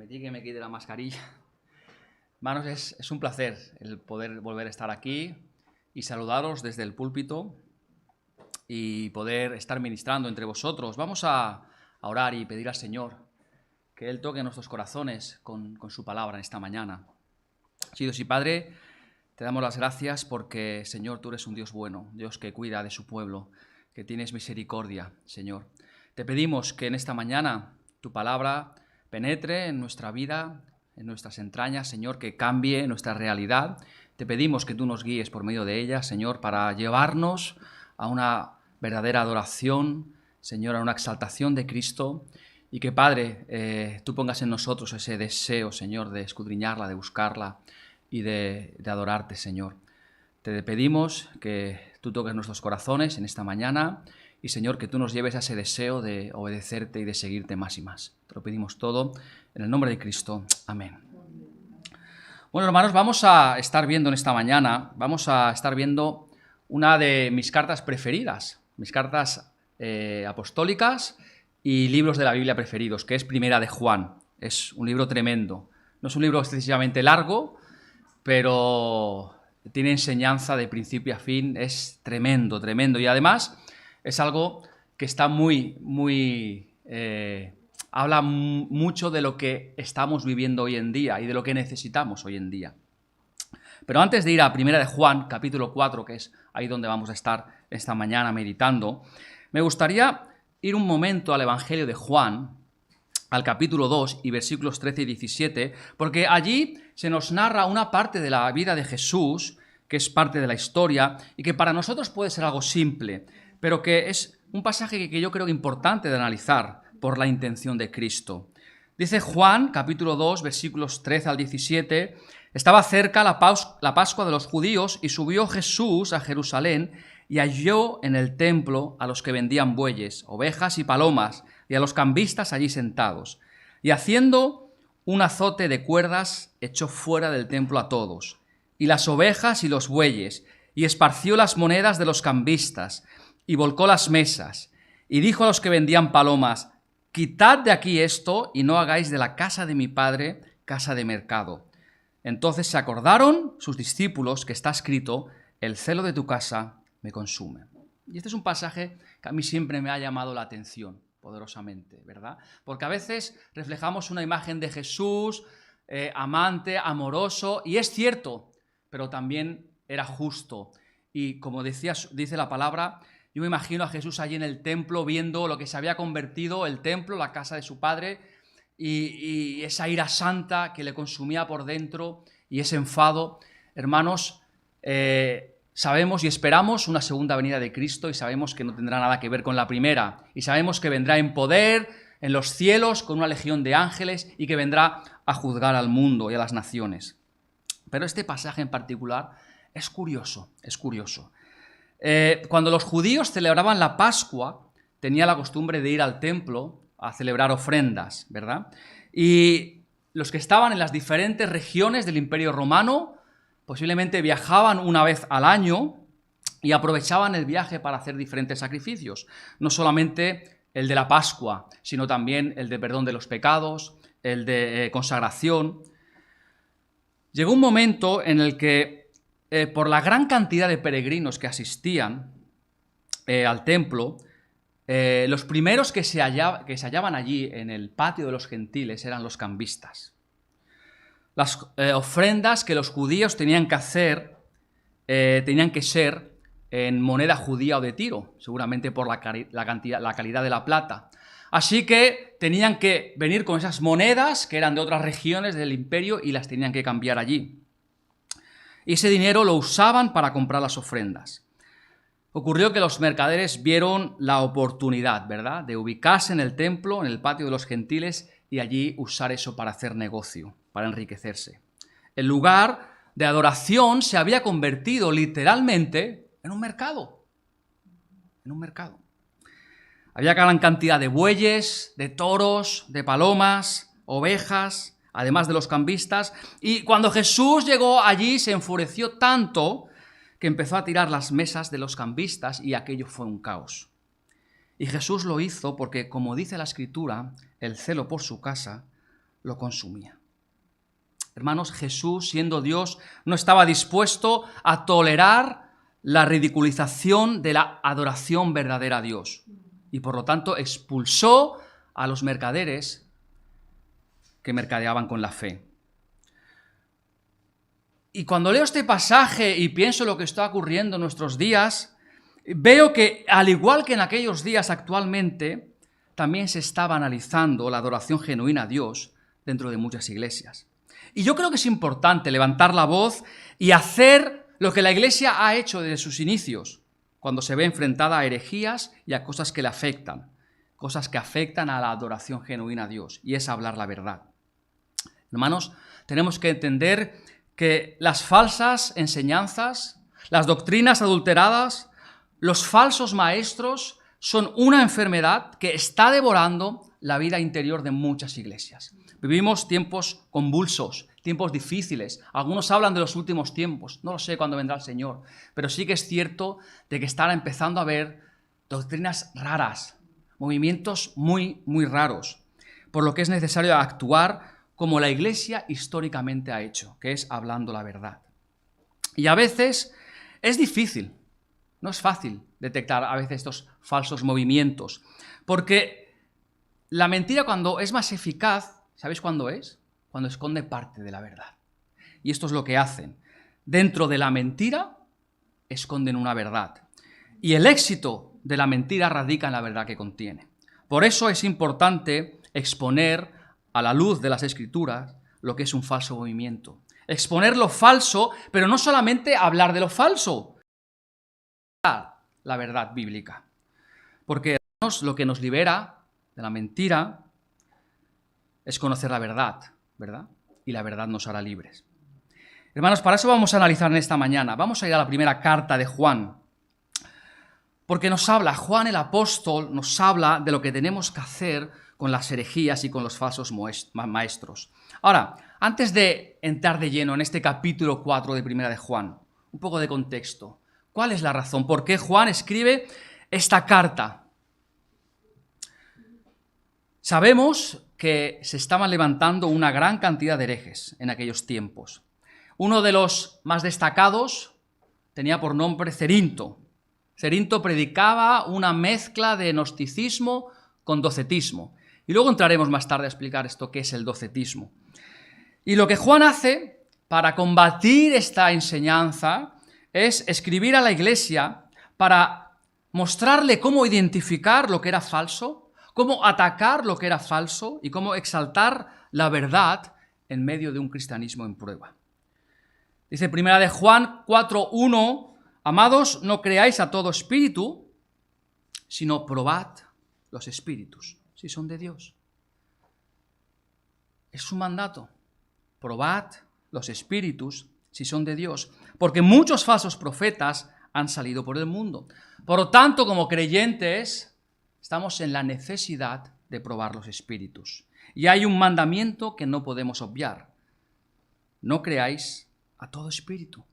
permitid que me quite la mascarilla. Hermanos, es un placer el poder volver a estar aquí y saludaros desde el púlpito y poder estar ministrando entre vosotros. Vamos a orar y pedir al Señor que Él toque nuestros corazones con su palabra en esta mañana. Sí, Dios y Padre, te damos las gracias porque, Señor, tú eres un Dios bueno, Dios que cuida de su pueblo, que tienes misericordia, Señor. Te pedimos que en esta mañana tu palabra penetre en nuestra vida, en nuestras entrañas, Señor, que cambie nuestra realidad. Te pedimos que tú nos guíes por medio de ella, Señor, para llevarnos a una verdadera adoración, Señor, a una exaltación de Cristo, y que, Padre, tú pongas en nosotros ese deseo, Señor, de escudriñarla, de buscarla y de adorarte, Señor. Te pedimos que tú toques nuestros corazones en esta mañana y, Señor, que tú nos lleves a ese deseo de obedecerte y de seguirte más y más. Te lo pedimos todo en el nombre de Cristo. Amén. Bueno, hermanos, vamos a estar viendo en esta mañana, una de mis cartas preferidas, mis cartas apostólicas y libros de la Biblia preferidos, que es Primera de Juan. Es un libro tremendo. No es un libro excesivamente largo, pero tiene enseñanza de principio a fin. Es tremendo, tremendo. Y además es algo que está habla mucho de lo que estamos viviendo hoy en día y de lo que necesitamos hoy en día. Pero antes de ir a Primera de Juan, capítulo 4, que es ahí donde vamos a estar esta mañana meditando, me gustaría ir un momento al Evangelio de Juan, al capítulo 2 y versículos 13 y 17, porque allí se nos narra una parte de la vida de Jesús, que es parte de la historia, y que para nosotros puede ser algo simple, pero que es un pasaje que yo creo importante de analizar por la intención de Cristo. Dice Juan, capítulo 2, versículos 13 al 17, estaba cerca la Pascua de los judíos y subió Jesús a Jerusalén y halló en el templo a los que vendían bueyes, ovejas y palomas, y a los cambistas allí sentados. Y haciendo un azote de cuerdas, echó fuera del templo a todos, y las ovejas y los bueyes, y esparció las monedas de los cambistas, y volcó las mesas, y dijo a los que vendían palomas, quitad de aquí esto, y no hagáis de la casa de mi padre casa de mercado. Entonces se acordaron sus discípulos que está escrito, el celo de tu casa me consume. Y este es un pasaje que a mí siempre me ha llamado la atención poderosamente, ¿verdad? Porque a veces reflejamos una imagen de Jesús, amante, amoroso, y es cierto, pero también era justo. Y como dice la palabra, yo me imagino a Jesús allí en el templo viendo lo que se había convertido el templo, la casa de su padre, y esa ira santa que le consumía por dentro y ese enfado. Hermanos, sabemos y esperamos una segunda venida de Cristo y sabemos que no tendrá nada que ver con la primera. Y sabemos que vendrá en poder en los cielos con una legión de ángeles y que vendrá a juzgar al mundo y a las naciones. Pero este pasaje en particular es curioso, es curioso. Cuando los judíos celebraban la Pascua, tenía la costumbre de ir al templo a celebrar ofrendas, ¿verdad? Y los que estaban en las diferentes regiones del Imperio Romano posiblemente viajaban una vez al año y aprovechaban el viaje para hacer diferentes sacrificios. No solamente el de la Pascua, sino también el de perdón de los pecados, el de consagración. Llegó un momento en el que, por la gran cantidad de peregrinos que asistían al templo, los primeros que se hallaban allí en el patio de los gentiles eran los cambistas. Las ofrendas que los judíos tenían que hacer tenían que ser en moneda judía o de Tiro, seguramente por la calidad de la plata. Así que tenían que venir con esas monedas que eran de otras regiones del imperio y las tenían que cambiar allí. Y ese dinero lo usaban para comprar las ofrendas. Ocurrió que los mercaderes vieron la oportunidad, ¿verdad?, de ubicarse en el templo, en el patio de los gentiles, y allí usar eso para hacer negocio, para enriquecerse. El lugar de adoración se había convertido literalmente en un mercado. En un mercado. Había gran cantidad de bueyes, de toros, de palomas, ovejas, además de los cambistas. Y cuando Jesús llegó allí se enfureció tanto que empezó a tirar las mesas de los cambistas y aquello fue un caos. Y Jesús lo hizo porque, como dice la Escritura, el celo por su casa lo consumía. Hermanos, Jesús, siendo Dios, no estaba dispuesto a tolerar la ridiculización de la adoración verdadera a Dios. Y por lo tanto expulsó a los mercaderes que mercadeaban con la fe. Y cuando leo este pasaje y pienso lo que está ocurriendo en nuestros días, veo que, al igual que en aquellos días actualmente, también se está banalizando la adoración genuina a Dios dentro de muchas iglesias. Y yo creo que es importante levantar la voz y hacer lo que la Iglesia ha hecho desde sus inicios, cuando se ve enfrentada a herejías y a cosas que le afectan, cosas que afectan a la adoración genuina a Dios, y es hablar la verdad. Hermanos, tenemos que entender que las falsas enseñanzas, las doctrinas adulteradas, los falsos maestros son una enfermedad que está devorando la vida interior de muchas iglesias. Vivimos tiempos convulsos, tiempos difíciles. Algunos hablan de los últimos tiempos. No lo sé cuándo vendrá el Señor, pero sí que es cierto de que están empezando a haber doctrinas raras, movimientos muy, muy raros, por lo que es necesario actuar como la Iglesia históricamente ha hecho, que es hablando la verdad. Y a veces es difícil, no es fácil detectar a veces estos falsos movimientos, porque la mentira, cuando es más eficaz, ¿sabéis cuándo es? Cuando esconde parte de la verdad. Y esto es lo que hacen. Dentro de la mentira esconden una verdad. Y el éxito de la mentira radica en la verdad que contiene. Por eso es importante exponer a la luz de las Escrituras lo que es un falso movimiento. Exponer lo falso, pero no solamente hablar de lo falso, la verdad bíblica. Porque, hermanos, lo que nos libera de la mentira es conocer la verdad, ¿verdad? Y la verdad nos hará libres. Hermanos, para eso vamos a analizar en esta mañana. Vamos a ir a la primera carta de Juan. Porque nos habla, Juan el apóstol nos habla de lo que tenemos que hacer con las herejías y con los falsos maestros. Ahora, antes de entrar de lleno en este capítulo 4 de primera de Juan, un poco de contexto. ¿Cuál es la razón? ¿Por qué Juan escribe esta carta? Sabemos que se estaban levantando una gran cantidad de herejes en aquellos tiempos. Uno de los más destacados tenía por nombre Cerinto. Cerinto predicaba una mezcla de gnosticismo con docetismo. Y luego entraremos más tarde a explicar esto, qué es el docetismo. Y lo que Juan hace para combatir esta enseñanza es escribir a la iglesia para mostrarle cómo identificar lo que era falso, cómo atacar lo que era falso y cómo exaltar la verdad en medio de un cristianismo en prueba. Dice primera de Juan 4:1, amados, no creáis a todo espíritu, sino probad los espíritus, si son de Dios. Es su mandato. Probad los espíritus, si son de Dios, porque muchos falsos profetas han salido por el mundo. Por lo tanto, como creyentes, estamos en la necesidad de probar los espíritus. Y hay un mandamiento que no podemos obviar. No creáis a todo espíritu.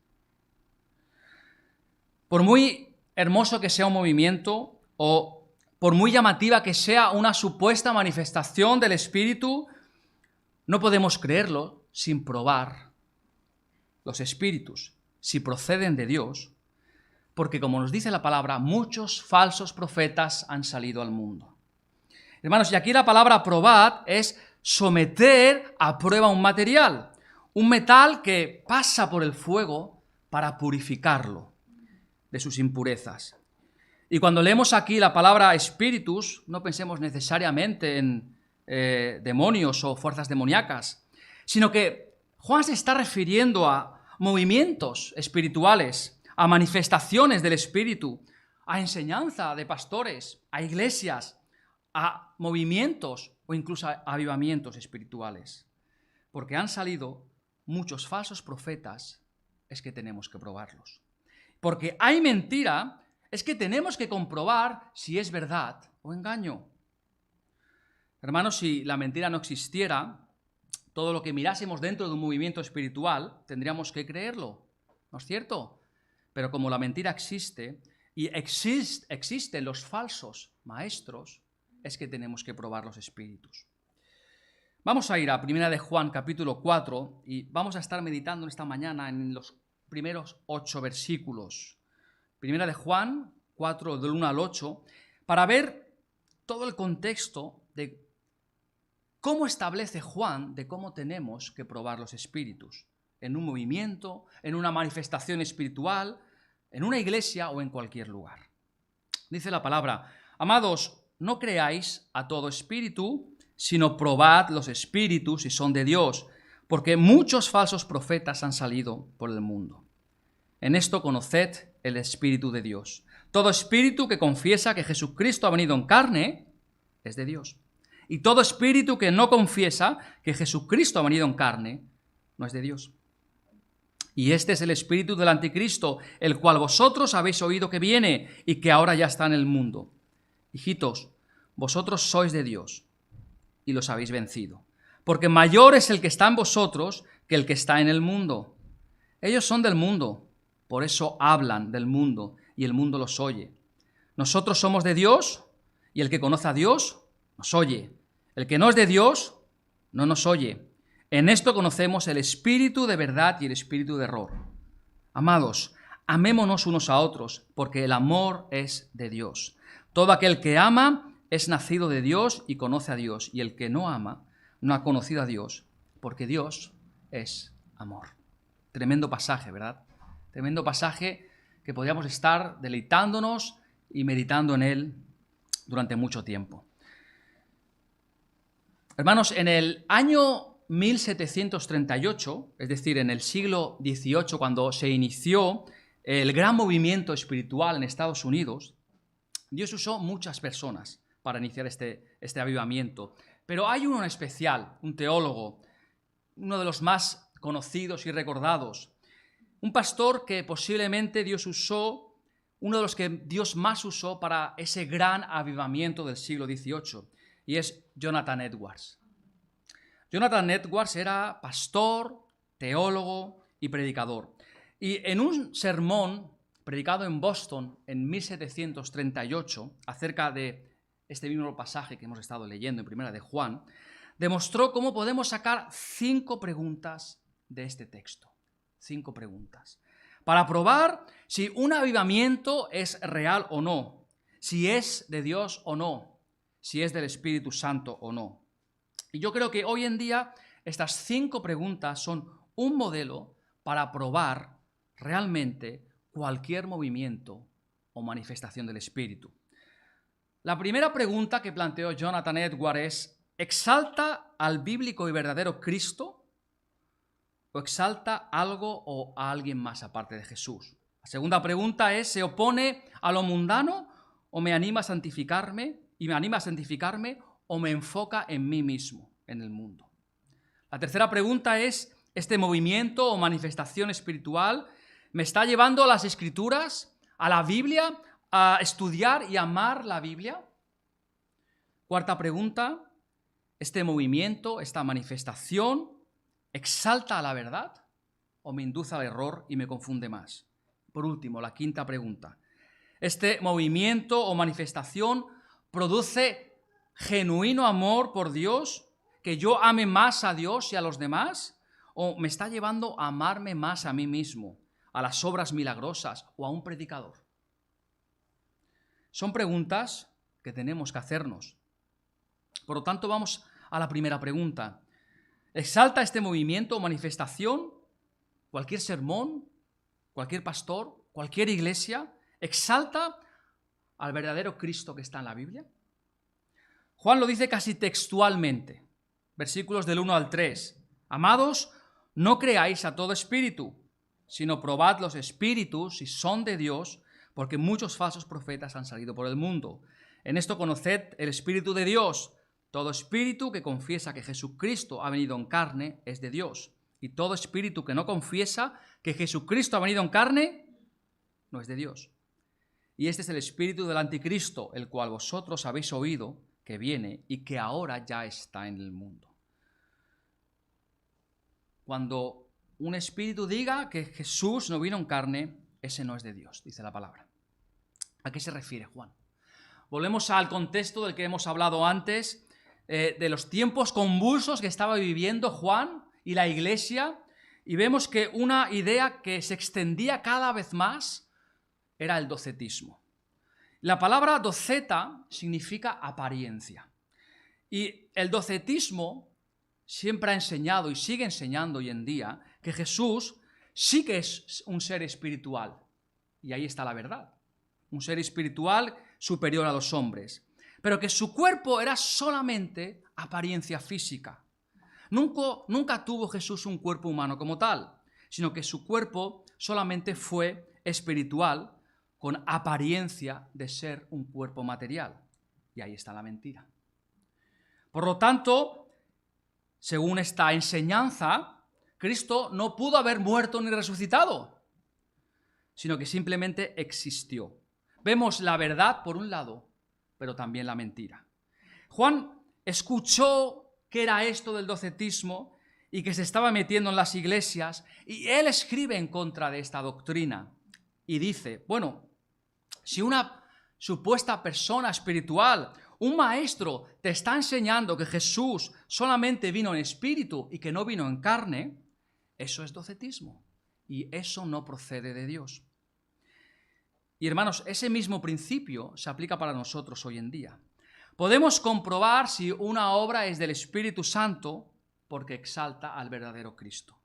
Por muy hermoso que sea un movimiento o por muy llamativa que sea una supuesta manifestación del espíritu, no podemos creerlo sin probar los espíritus, si proceden de Dios, porque como nos dice la palabra, muchos falsos profetas han salido al mundo. Hermanos, y aquí la palabra probad es someter a prueba un material, un metal que pasa por el fuego para purificarlo de sus impurezas. Y cuando leemos aquí la palabra espíritus, no pensemos necesariamente en demonios o fuerzas demoníacas, sino que Juan se está refiriendo a movimientos espirituales, a manifestaciones del espíritu, a enseñanza de pastores, a iglesias, a movimientos o incluso a avivamientos espirituales. Porque han salido muchos falsos profetas, es que tenemos que probarlos. Porque hay mentira, es que tenemos que comprobar si es verdad o engaño. Hermanos, si la mentira no existiera, todo lo que mirásemos dentro de un movimiento espiritual, tendríamos que creerlo, ¿no es cierto? Pero como la mentira existe y existen los falsos maestros, es que tenemos que probar los espíritus. Vamos a ir a Primera de Juan, capítulo 4, y vamos a estar meditando esta mañana en los primeros 8 versículos. Primera de Juan 4, del 1 al 8, para ver todo el contexto de cómo establece Juan de cómo tenemos que probar los espíritus, en un movimiento, en una manifestación espiritual, en una iglesia o en cualquier lugar. Dice la palabra: amados, no creáis a todo espíritu, sino probad los espíritus si son de Dios, porque muchos falsos profetas han salido por el mundo. En esto conoced el Espíritu de Dios. Todo espíritu que confiesa que Jesucristo ha venido en carne es de Dios. Y todo espíritu que no confiesa que Jesucristo ha venido en carne no es de Dios. Y este es el espíritu del anticristo, el cual vosotros habéis oído que viene y que ahora ya está en el mundo. Hijitos, vosotros sois de Dios y los habéis vencido, porque mayor es el que está en vosotros que el que está en el mundo. Ellos son del mundo, por eso hablan del mundo y el mundo los oye. Nosotros somos de Dios y el que conoce a Dios nos oye. El que no es de Dios no nos oye. En esto conocemos el espíritu de verdad y el espíritu de error. Amados, amémonos unos a otros, porque el amor es de Dios. Todo aquel que ama es nacido de Dios y conoce a Dios, y el que no ama no ha conocido a Dios, porque Dios es amor. Tremendo pasaje, ¿verdad? Tremendo pasaje que podríamos estar deleitándonos y meditando en él durante mucho tiempo. Hermanos, en el año 1738, es decir, en el siglo XVIII, cuando se inició el gran movimiento espiritual en Estados Unidos, Dios usó muchas personas para iniciar este avivamiento. Pero hay uno en especial, un teólogo, uno de los más conocidos y recordados, un pastor que posiblemente Dios usó, uno de los que Dios más usó para ese gran avivamiento del siglo XVIII, y es Jonathan Edwards. Jonathan Edwards era pastor, teólogo y predicador. Y en un sermón predicado en Boston en 1738, acerca de este mismo pasaje que hemos estado leyendo en Primera de Juan, demostró cómo podemos sacar 5 preguntas de este texto. 5 preguntas. Para probar si un avivamiento es real o no, si es de Dios o no, si es del Espíritu Santo o no. Y yo creo que hoy en día estas 5 preguntas son un modelo para probar realmente cualquier movimiento o manifestación del Espíritu. La primera pregunta que planteó Jonathan Edwards es: ¿exalta al bíblico y verdadero Cristo o exalta algo o a alguien más aparte de Jesús? La segunda pregunta es: ¿se opone a lo mundano o me anima a santificarme o me enfoca en mí mismo, en el mundo? La tercera pregunta es: ¿este movimiento o manifestación espiritual me está llevando a las Escrituras, a la Biblia, a estudiar y amar la Biblia? Cuarta pregunta: ¿este movimiento, esta manifestación, exalta a la verdad o me induce al error y me confunde más? Por último, la quinta pregunta: ¿este movimiento o manifestación produce genuino amor por Dios, que yo ame más a Dios y a los demás, o me está llevando a amarme más a mí mismo, a las obras milagrosas o a un predicador? Son preguntas que tenemos que hacernos. Por lo tanto, vamos a la primera pregunta. ¿Exalta este movimiento o manifestación, cualquier sermón, cualquier pastor, cualquier iglesia, exalta al verdadero Cristo que está en la Biblia? Juan lo dice casi textualmente, versículos del 1 al 3. Amados, no creáis a todo espíritu, sino probad los espíritus si son de Dios, porque muchos falsos profetas han salido por el mundo. En esto conoced el Espíritu de Dios. Todo espíritu que confiesa que Jesucristo ha venido en carne es de Dios. Y todo espíritu que no confiesa que Jesucristo ha venido en carne no es de Dios. Y este es el espíritu del anticristo, el cual vosotros habéis oído que viene y que ahora ya está en el mundo. Cuando un espíritu diga que Jesús no vino en carne, ese no es de Dios, dice la palabra. ¿A qué se refiere Juan? Volvemos al contexto del que hemos hablado antes. de los tiempos convulsos que estaba viviendo Juan y la iglesia, y vemos que una idea que se extendía cada vez más era el docetismo. La palabra doceta significa apariencia. Y el docetismo siempre ha enseñado y sigue enseñando hoy en día que Jesús sí que es un ser espiritual. Y ahí está la verdad. Un ser espiritual superior a los hombres. Pero que su cuerpo era solamente apariencia física. Nunca tuvo Jesús un cuerpo humano como tal, sino que su cuerpo solamente fue espiritual con apariencia de ser un cuerpo material. Y ahí está la mentira. Por lo tanto, según esta enseñanza, Cristo no pudo haber muerto ni resucitado, sino que simplemente existió. Vemos la verdad por un lado, pero también la mentira. Juan escuchó qué era esto del docetismo y que se estaba metiendo en las iglesias, y él escribe en contra de esta doctrina y dice, bueno, si una supuesta persona espiritual, un maestro, te está enseñando que Jesús solamente vino en espíritu y que no vino en carne, eso es docetismo y eso no procede de Dios. Y hermanos, ese mismo principio se aplica para nosotros hoy en día. Podemos comprobar si una obra es del Espíritu Santo porque exalta al verdadero Cristo.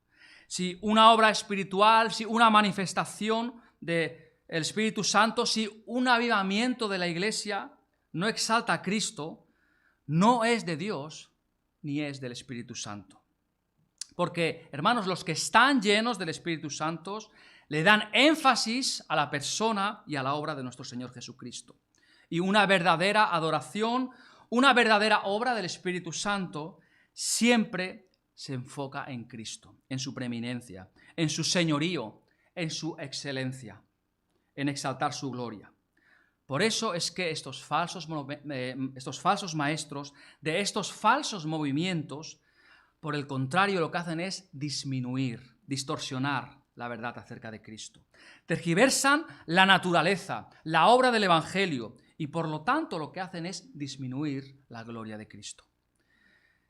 Si una obra espiritual, si una manifestación del Espíritu Santo, si un avivamiento de la iglesia no exalta a Cristo, no es de Dios ni es del Espíritu Santo. Porque, hermanos, los que están llenos del Espíritu Santo le dan énfasis a la persona y a la obra de nuestro Señor Jesucristo. Y una verdadera adoración, una verdadera obra del Espíritu Santo siempre se enfoca en Cristo, en su preeminencia, en su señorío, en su excelencia, en exaltar su gloria. Por eso es que estos falsos maestros de estos falsos movimientos, por el contrario, lo que hacen es disminuir, distorsionar la verdad acerca de Cristo. Tergiversan la naturaleza, la obra del Evangelio, y por lo tanto lo que hacen es disminuir la gloria de Cristo.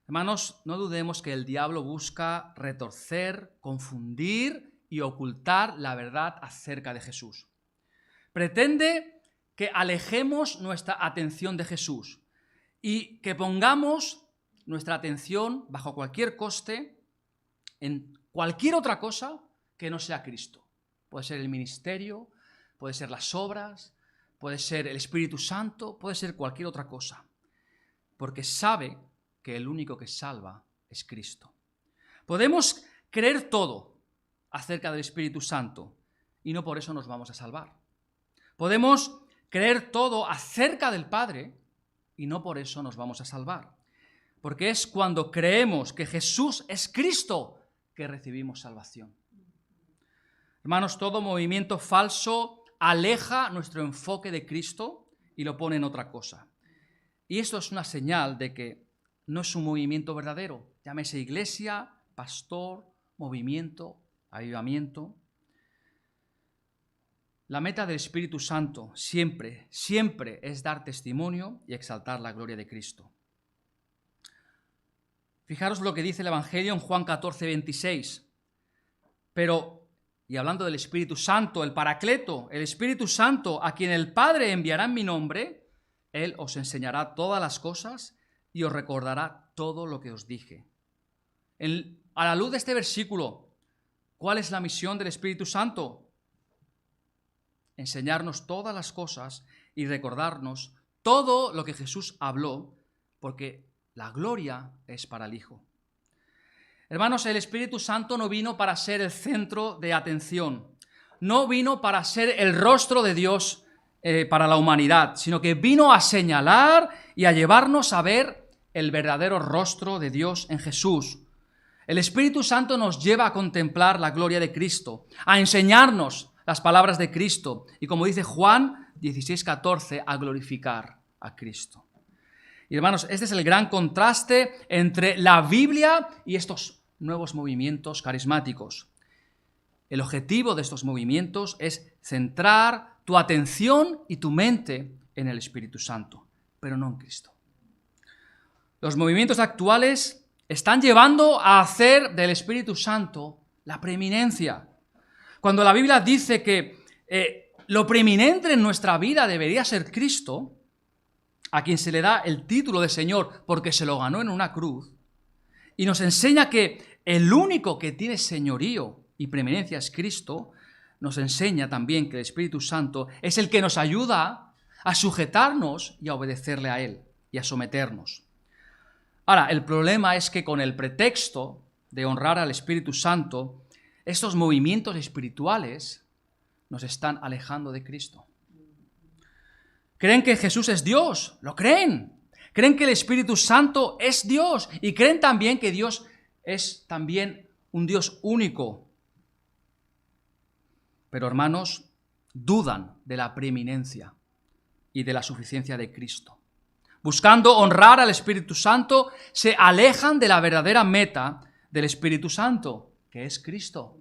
Hermanos, no dudemos que el diablo busca retorcer, confundir y ocultar la verdad acerca de Jesús. Pretende que alejemos nuestra atención de Jesús y que pongamos nuestra atención bajo cualquier coste en cualquier otra cosa que no sea Cristo. Puede ser el ministerio, puede ser las obras, puede ser el Espíritu Santo, puede ser cualquier otra cosa, porque sabe que el único que salva es Cristo. Podemos creer todo acerca del Espíritu Santo y no por eso nos vamos a salvar. Podemos creer todo acerca del Padre y no por eso nos vamos a salvar, porque es cuando creemos que Jesús es Cristo que recibimos salvación. Hermanos, todo movimiento falso aleja nuestro enfoque de Cristo y lo pone en otra cosa. Y esto es una señal de que no es un movimiento verdadero. Llámese iglesia, pastor, movimiento, avivamiento. La meta del Espíritu Santo siempre es dar testimonio y exaltar la gloria de Cristo. Fijaros lo que dice el Evangelio en Juan 14, 26. Pero, y hablando del Espíritu Santo, el Paracleto, el Espíritu Santo, a quien el Padre enviará en mi nombre, Él os enseñará todas las cosas y os recordará todo lo que os dije. A la luz de este versículo, ¿cuál es la misión del Espíritu Santo? Enseñarnos todas las cosas y recordarnos todo lo que Jesús habló, porque la gloria es para el Hijo. Hermanos, el Espíritu Santo no vino para ser el centro de atención, no vino para ser el rostro de Dios para la humanidad, sino que vino a señalar y a llevarnos a ver el verdadero rostro de Dios en Jesús. El Espíritu Santo nos lleva a contemplar la gloria de Cristo, a enseñarnos las palabras de Cristo y, como dice Juan 16:14, a glorificar a Cristo. Y hermanos, este es el gran contraste entre la Biblia y estos nuevos movimientos carismáticos. El objetivo de estos movimientos es centrar tu atención y tu mente en el Espíritu Santo, pero no en Cristo. Los movimientos actuales están llevando a hacer del Espíritu Santo la preeminencia. Cuando la Biblia dice que lo preeminente en nuestra vida debería ser Cristo, a quien se le da el título de Señor porque se lo ganó en una cruz, y nos enseña que el único que tiene señorío y preeminencia es Cristo, nos enseña también que el Espíritu Santo es el que nos ayuda a sujetarnos y a obedecerle a Él y a someternos. Ahora, el problema es que con el pretexto de honrar al Espíritu Santo, estos movimientos espirituales nos están alejando de Cristo. ¿Creen que Jesús es Dios? ¿Lo creen? ¿Creen que el Espíritu Santo es Dios? Y creen también que Dios es también un Dios único. Pero hermanos, dudan de la preeminencia y de la suficiencia de Cristo. Buscando honrar al Espíritu Santo, se alejan de la verdadera meta del Espíritu Santo, que es Cristo.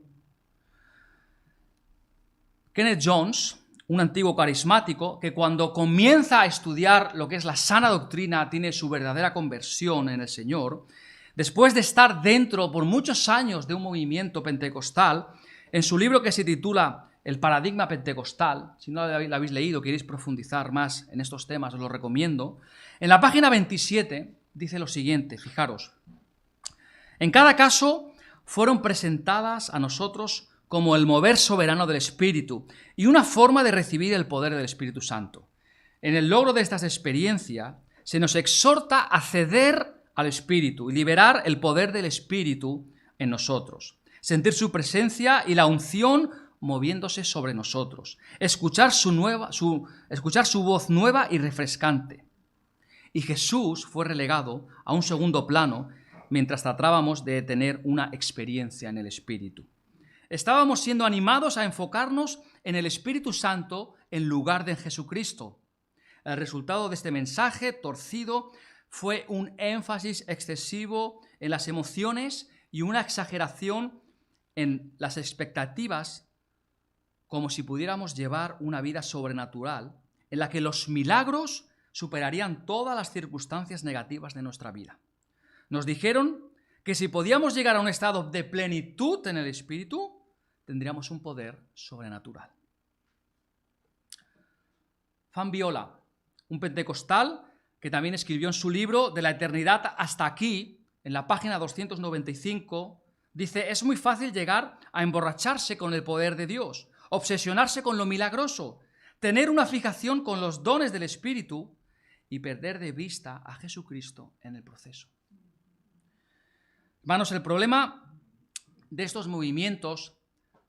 Kenneth Jones, un antiguo carismático, que cuando comienza a estudiar lo que es la sana doctrina, tiene su verdadera conversión en el Señor, después de estar dentro por muchos años de un movimiento pentecostal, en su libro que se titula El paradigma pentecostal, si no lo habéis leído, queréis profundizar más en estos temas, os lo recomiendo. En la página 27 dice lo siguiente, fijaros. En cada caso fueron presentadas a nosotros como el mover soberano del Espíritu y una forma de recibir el poder del Espíritu Santo. En el logro de estas experiencias se nos exhorta a ceder al Espíritu y liberar el poder del Espíritu en nosotros, sentir su presencia y la unción moviéndose sobre nosotros, escuchar su voz nueva y refrescante. Y Jesús fue relegado a un segundo plano mientras tratábamos de tener una experiencia en el Espíritu. Estábamos siendo animados a enfocarnos en el Espíritu Santo en lugar de en Jesucristo. El resultado de este mensaje torcido fue un énfasis excesivo en las emociones y una exageración en las expectativas, como si pudiéramos llevar una vida sobrenatural en la que los milagros superarían todas las circunstancias negativas de nuestra vida. Nos dijeron que si podíamos llegar a un estado de plenitud en el Espíritu, tendríamos un poder sobrenatural. Fan Viola, un pentecostal que también escribió en su libro De la eternidad hasta aquí, en la página 295, dice: es muy fácil llegar a emborracharse con el poder de Dios, obsesionarse con lo milagroso, tener una fijación con los dones del Espíritu y perder de vista a Jesucristo en el proceso. Hermanos, el problema de estos movimientos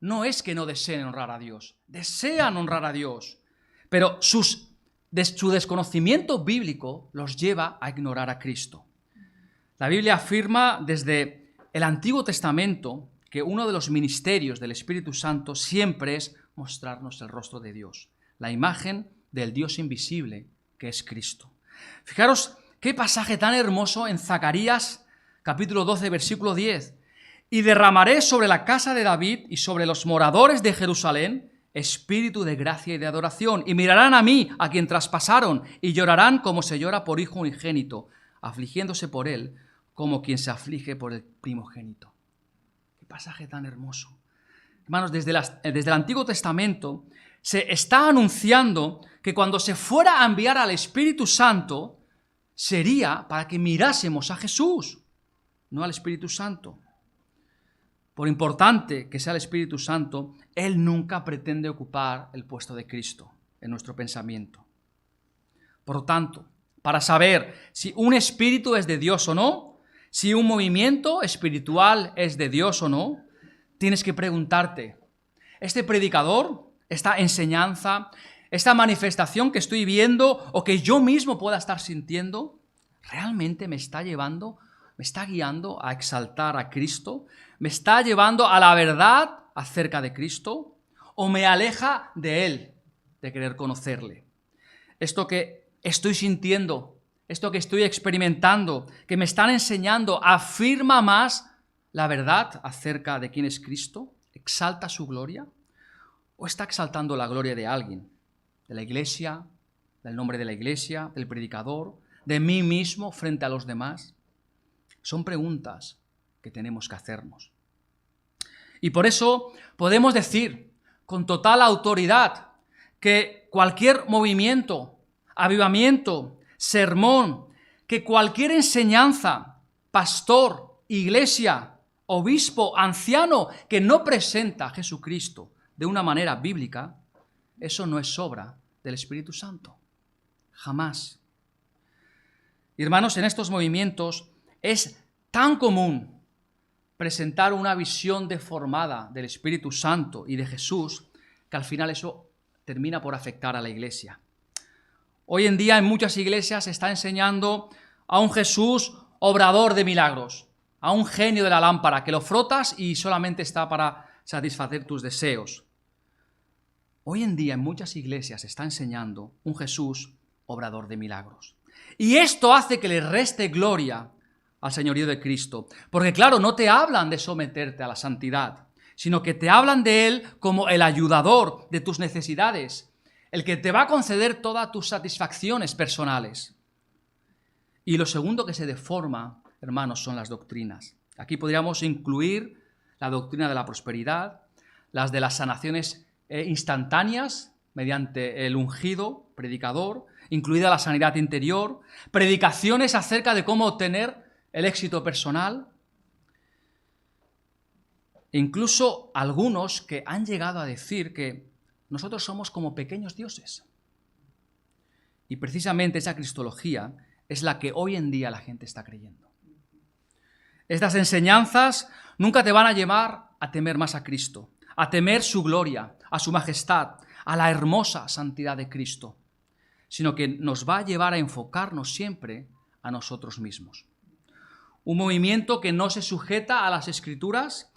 no es que no deseen honrar a Dios, desean honrar a Dios, pero su desconocimiento bíblico los lleva a ignorar a Cristo. La Biblia afirma desde el Antiguo Testamento que uno de los ministerios del Espíritu Santo siempre es mostrarnos el rostro de Dios, la imagen del Dios invisible que es Cristo. Fijaros qué pasaje tan hermoso en Zacarías capítulo 12, versículo 10. Y derramaré sobre la casa de David y sobre los moradores de Jerusalén espíritu de gracia y de adoración, y mirarán a mí, a quien traspasaron, y llorarán como se llora por hijo unigénito, afligiéndose por él como quien se aflige por el primogénito. Qué pasaje tan hermoso. Hermanos, desde el Antiguo Testamento se está anunciando que cuando se fuera a enviar al Espíritu Santo, sería para que mirásemos a Jesús, no al Espíritu Santo. Por importante que sea el Espíritu Santo, Él nunca pretende ocupar el puesto de Cristo en nuestro pensamiento. Por lo tanto, para saber si un espíritu es de Dios o no, si un movimiento espiritual es de Dios o no, tienes que preguntarte, ¿este predicador, esta enseñanza, esta manifestación que estoy viendo o que yo mismo pueda estar sintiendo, realmente me está llevando, me está guiando a exaltar a Cristo? ¿Me está llevando a la verdad acerca de Cristo? ¿O me aleja de Él, de querer conocerle? Esto que estoy sintiendo, esto que estoy experimentando, que me están enseñando, ¿afirma más la verdad acerca de quién es Cristo? ¿Exalta su gloria? ¿O está exaltando la gloria de alguien? ¿De la iglesia? ¿Del nombre de la iglesia? ¿Del predicador? de mí mismo frente a los demás? Son preguntas que tenemos que hacernos. Y por eso podemos decir con total autoridad que cualquier movimiento, avivamiento, sermón, que cualquier enseñanza, pastor, iglesia, obispo, anciano, que no presenta a Jesucristo de una manera bíblica, eso no es obra del Espíritu Santo. Jamás. Y hermanos, en estos movimientos es tan común presentar una visión deformada del Espíritu Santo y de Jesús que al final eso termina por afectar a la iglesia. Hoy en día en muchas iglesias se está enseñando a un Jesús obrador de milagros, a un genio de la lámpara que lo frotas y solamente está para satisfacer tus deseos. Hoy en día en muchas iglesias se está enseñando un Jesús obrador de milagros. Y esto hace que le reste gloria al señorío de Cristo. Porque claro, no te hablan de someterte a la santidad, sino que te hablan de Él como el ayudador de tus necesidades, el que te va a conceder todas tus satisfacciones personales. Y lo segundo que se deforma, hermanos, son las doctrinas. Aquí podríamos incluir la doctrina de la prosperidad, las de las sanaciones instantáneas mediante el ungido predicador, incluida la sanidad interior, predicaciones acerca de cómo obtener el éxito personal, e incluso algunos que han llegado a decir que nosotros somos como pequeños dioses. Y precisamente esa cristología es la que hoy en día la gente está creyendo. Estas enseñanzas nunca te van a llevar a temer más a Cristo, a temer su gloria, a su majestad, a la hermosa santidad de Cristo, sino que nos va a llevar a enfocarnos siempre a nosotros mismos. Un movimiento que no se sujeta a las Escrituras,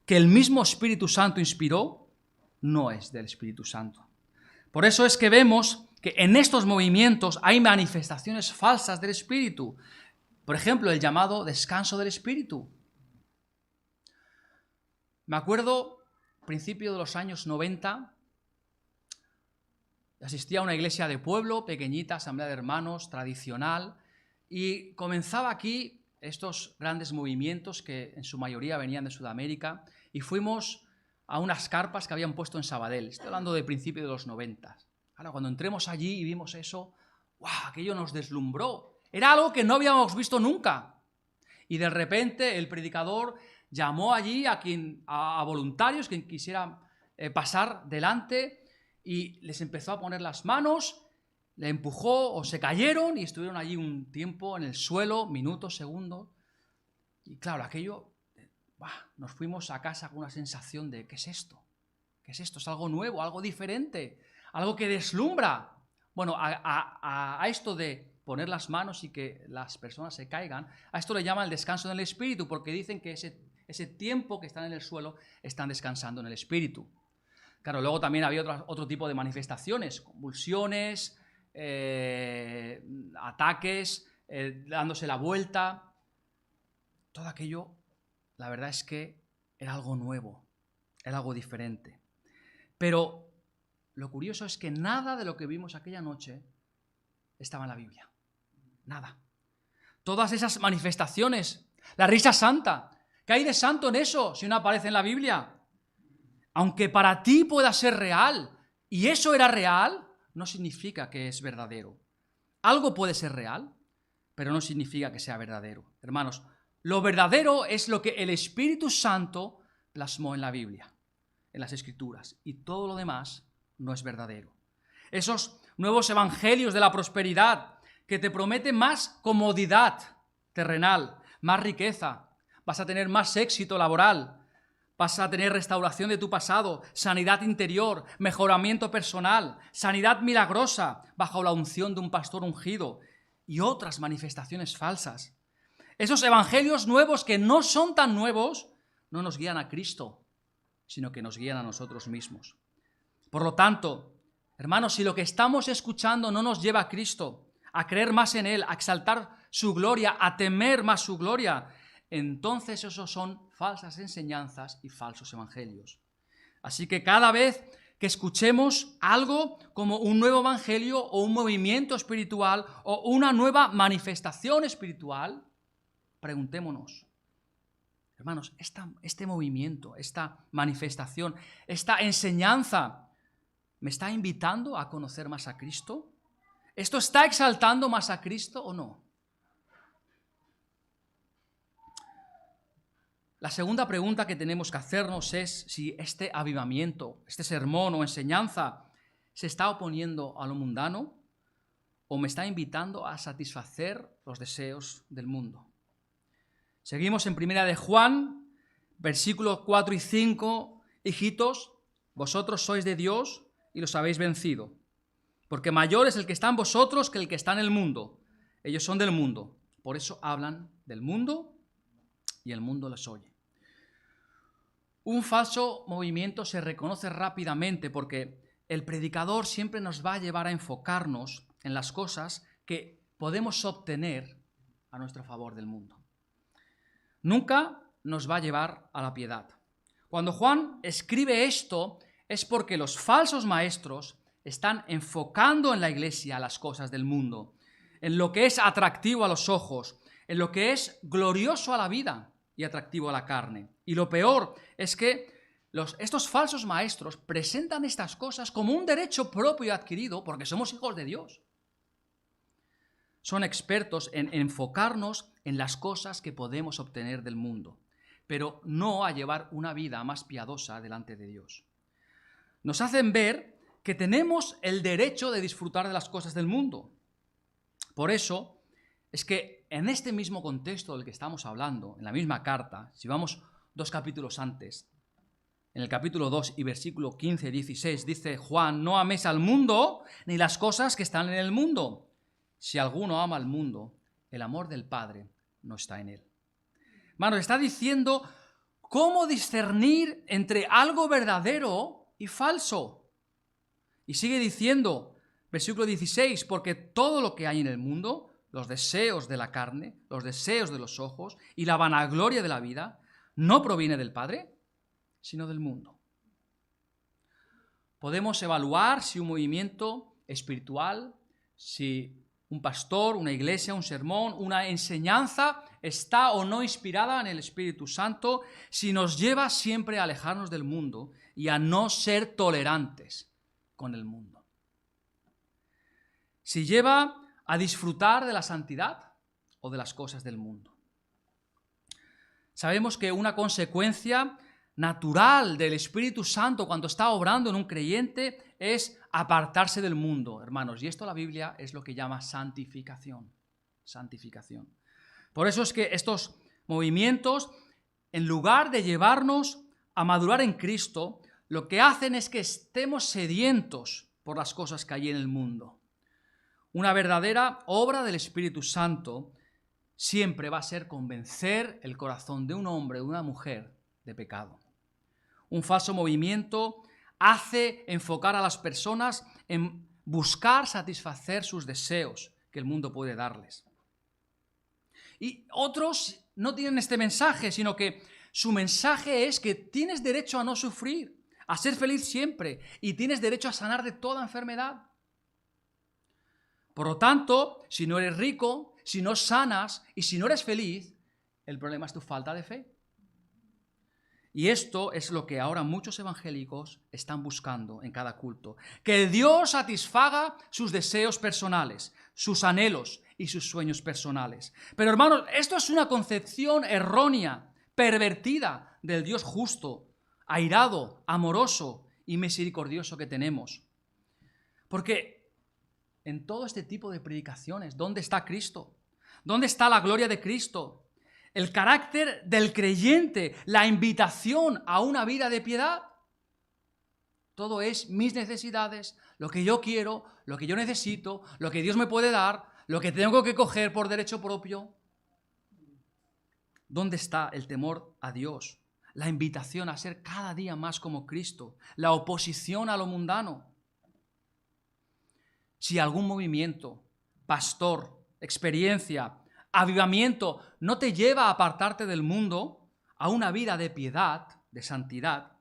que el mismo Espíritu Santo inspiró, no es del Espíritu Santo. Por eso es que vemos que en estos movimientos hay manifestaciones falsas del Espíritu. Por ejemplo, el llamado descanso del Espíritu. Me acuerdo, a principios de los años 90, asistía a una iglesia de pueblo, pequeñita, asamblea de hermanos, tradicional, y comenzaba aquí estos grandes movimientos que en su mayoría venían de Sudamérica, y fuimos a unas carpas que habían puesto en Sabadell. Estoy hablando de principios de los 90. Ahora, cuando entremos allí y vimos eso, ¡wow!, aquello nos deslumbró. Era algo que no habíamos visto nunca. Y de repente el predicador llamó allí a voluntarios que quisieran pasar delante y les empezó a poner las manos, le empujó o se cayeron y estuvieron allí un tiempo en el suelo, minutos, segundos. Y claro, aquello, nos fuimos a casa con una sensación de ¿qué es esto? ¿Qué es esto? Es algo nuevo, algo diferente, algo que deslumbra. Bueno, a esto de poner las manos y que las personas se caigan, a esto le llaman el descanso del Espíritu, porque dicen que ese tiempo que están en el suelo están descansando en el Espíritu. Claro, luego también había otro tipo de manifestaciones, convulsiones, ataques, dándose la vuelta. Todo aquello, la verdad es que era algo nuevo, era algo diferente. Pero lo curioso es que nada de lo que vimos aquella noche estaba en la Biblia. Nada. Todas esas manifestaciones, la risa santa, ¿qué hay de santo en eso si no aparece en la Biblia? Aunque para ti pueda ser real, y eso era real, no significa que es verdadero. Algo puede ser real, pero no significa que sea verdadero. Hermanos, lo verdadero es lo que el Espíritu Santo plasmó en la Biblia, en las Escrituras, y todo lo demás no es verdadero. Esos nuevos evangelios de la prosperidad que te prometen más comodidad terrenal, más riqueza, vas a tener más éxito laboral, vas a tener restauración de tu pasado, sanidad interior, mejoramiento personal, sanidad milagrosa bajo la unción de un pastor ungido y otras manifestaciones falsas. Esos evangelios nuevos que no son tan nuevos no nos guían a Cristo, sino que nos guían a nosotros mismos. Por lo tanto, hermanos, si lo que estamos escuchando no nos lleva a Cristo, a creer más en Él, a exaltar su gloria, a temer más su gloria, entonces esos son falsas enseñanzas y falsos evangelios. Así que cada vez que escuchemos algo como un nuevo evangelio o un movimiento espiritual o una nueva manifestación espiritual, preguntémonos, hermanos, este movimiento, esta manifestación, esta enseñanza, ¿me está invitando a conocer más a Cristo? ¿Esto está exaltando más a Cristo o no? La segunda pregunta que tenemos que hacernos es si este avivamiento, este sermón o enseñanza se está oponiendo a lo mundano o me está invitando a satisfacer los deseos del mundo. Seguimos en Primera de Juan, versículos 4 y 5. Hijitos, vosotros sois de Dios y los habéis vencido, porque mayor es el que está en vosotros que el que está en el mundo. Ellos son del mundo, por eso hablan del mundo y el mundo les oye. Un falso movimiento se reconoce rápidamente porque el predicador siempre nos va a llevar a enfocarnos en las cosas que podemos obtener a nuestro favor del mundo. Nunca nos va a llevar a la piedad. Cuando Juan escribe esto es porque los falsos maestros están enfocando en la iglesia las cosas del mundo, en lo que es atractivo a los ojos, en lo que es glorioso a la vida y atractivo a la carne. Y lo peor es que estos falsos maestros presentan estas cosas como un derecho propio adquirido porque somos hijos de Dios. Son expertos en enfocarnos en las cosas que podemos obtener del mundo, pero no a llevar una vida más piadosa delante de Dios. Nos hacen ver que tenemos el derecho de disfrutar de las cosas del mundo. Por eso es que en este mismo contexto del que estamos hablando, en la misma carta, si vamos 2 capítulos antes, en el capítulo 2 y versículo 15-16, dice Juan, no améis al mundo ni las cosas que están en el mundo. Si alguno ama al mundo, el amor del Padre no está en él. Hermanos, está diciendo cómo discernir entre algo verdadero y falso. Y sigue diciendo, versículo 16, porque todo lo que hay en el mundo, los deseos de la carne, los deseos de los ojos y la vanagloria de la vida, no proviene del Padre, sino del mundo. Podemos evaluar si un movimiento espiritual, si un pastor, una iglesia, un sermón, una enseñanza está o no inspirada en el Espíritu Santo, si nos lleva siempre a alejarnos del mundo y a no ser tolerantes con el mundo. Si lleva a disfrutar de la santidad o de las cosas del mundo. Sabemos que una consecuencia natural del Espíritu Santo cuando está obrando en un creyente es apartarse del mundo, hermanos. Y esto la Biblia es lo que llama santificación. Santificación. Por eso es que estos movimientos, en lugar de llevarnos a madurar en Cristo, lo que hacen es que estemos sedientos por las cosas que hay en el mundo. Una verdadera obra del Espíritu Santo siempre va a ser convencer el corazón de un hombre o de una mujer de pecado. Un falso movimiento hace enfocar a las personas en buscar satisfacer sus deseos que el mundo puede darles. Y otros no tienen este mensaje, sino que su mensaje es que tienes derecho a no sufrir, a ser feliz siempre y tienes derecho a sanar de toda enfermedad. Por lo tanto, si no eres rico, si no sanas y si no eres feliz, el problema es tu falta de fe. Y esto es lo que ahora muchos evangélicos están buscando en cada culto. Que Dios satisfaga sus deseos personales, sus anhelos y sus sueños personales. Pero hermanos, esto es una concepción errónea, pervertida del Dios justo, airado, amoroso y misericordioso que tenemos. Porque en todo este tipo de predicaciones, ¿dónde está Cristo? ¿Dónde está la gloria de Cristo? El carácter del creyente, la invitación a una vida de piedad. Todo es mis necesidades, lo que yo quiero, lo que yo necesito, lo que Dios me puede dar, lo que tengo que coger por derecho propio. ¿Dónde está el temor a Dios? La invitación a ser cada día más como Cristo, la oposición a lo mundano. Si algún movimiento, pastor, experiencia, avivamiento no te lleva a apartarte del mundo, a una vida de piedad, de santidad,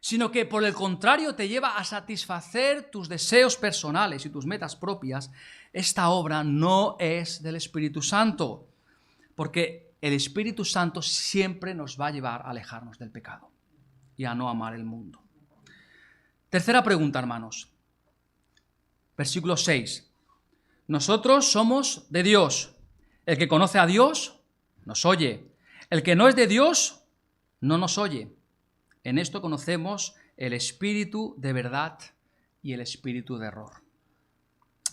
sino que por el contrario te lleva a satisfacer tus deseos personales y tus metas propias, esta obra no es del Espíritu Santo, porque el Espíritu Santo siempre nos va a llevar a alejarnos del pecado y a no amar el mundo. Tercera pregunta, hermanos. Versículo 6. Nosotros somos de Dios. El que conoce a Dios nos oye. El que no es de Dios no nos oye. En esto conocemos el espíritu de verdad y el espíritu de error.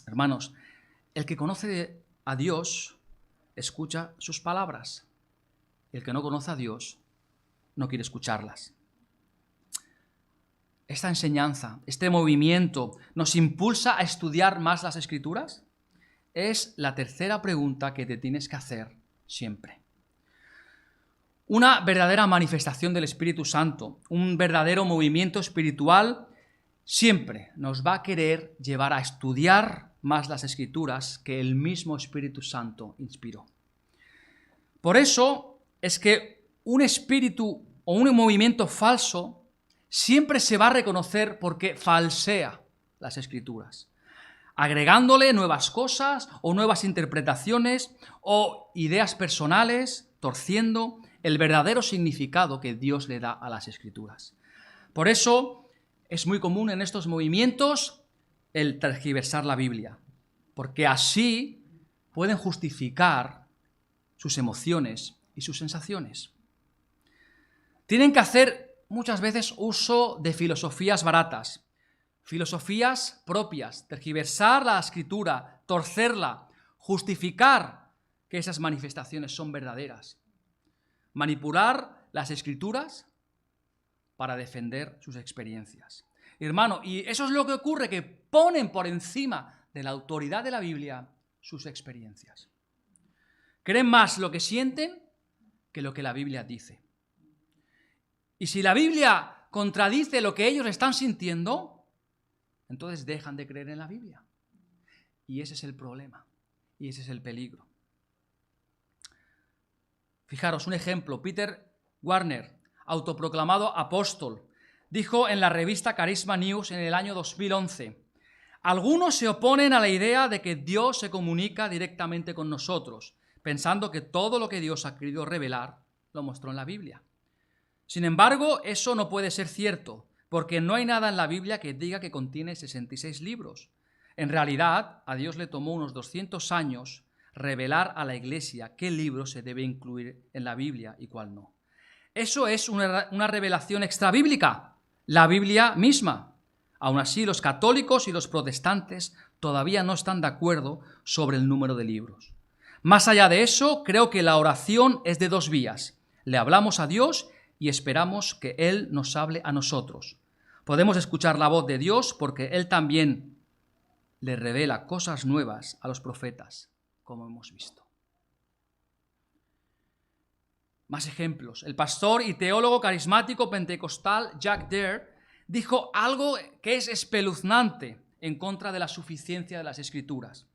Hermanos, el que conoce a Dios escucha sus palabras. El que no conoce a Dios no quiere escucharlas. Esta enseñanza, este movimiento, ¿nos impulsa a estudiar más las Escrituras? Es la tercera pregunta que te tienes que hacer siempre. Una verdadera manifestación del Espíritu Santo, un verdadero movimiento espiritual, siempre nos va a querer llevar a estudiar más las Escrituras que el mismo Espíritu Santo inspiró. Por eso es que un espíritu o un movimiento falso siempre se va a reconocer porque falsea las Escrituras, agregándole nuevas cosas o nuevas interpretaciones o ideas personales, torciendo el verdadero significado que Dios le da a las Escrituras. Por eso es muy común en estos movimientos el tergiversar la Biblia, porque así pueden justificar sus emociones y sus sensaciones. Tienen que hacer muchas veces uso de filosofías baratas, filosofías propias, tergiversar la Escritura, torcerla, justificar que esas manifestaciones son verdaderas, manipular las Escrituras para defender sus experiencias. Hermano, y eso es lo que ocurre, que ponen por encima de la autoridad de la Biblia sus experiencias. Creen más lo que sienten que lo que la Biblia dice. Y si la Biblia contradice lo que ellos están sintiendo, entonces dejan de creer en la Biblia. Y ese es el problema, y ese es el peligro. Fijaros, un ejemplo, Peter Warner, autoproclamado apóstol, dijo en la revista Charisma News en el año 2011, algunos se oponen a la idea de que Dios se comunica directamente con nosotros, pensando que todo lo que Dios ha querido revelar lo mostró en la Biblia. Sin embargo, eso no puede ser cierto, porque no hay nada en la Biblia que diga que contiene 66 libros. En realidad, a Dios le tomó unos 200 años revelar a la Iglesia qué libro se debe incluir en la Biblia y cuál no. Eso es una revelación extrabíblica, la Biblia misma. Aún así, los católicos y los protestantes todavía no están de acuerdo sobre el número de libros. Más allá de eso, creo que la oración es de dos vías. Le hablamos a Dios y esperamos que Él nos hable a nosotros. Podemos escuchar la voz de Dios porque Él también le revela cosas nuevas a los profetas, como hemos visto. Más ejemplos. El pastor y teólogo carismático pentecostal Jack Deere dijo algo que es espeluznante en contra de la suficiencia de las Escrituras.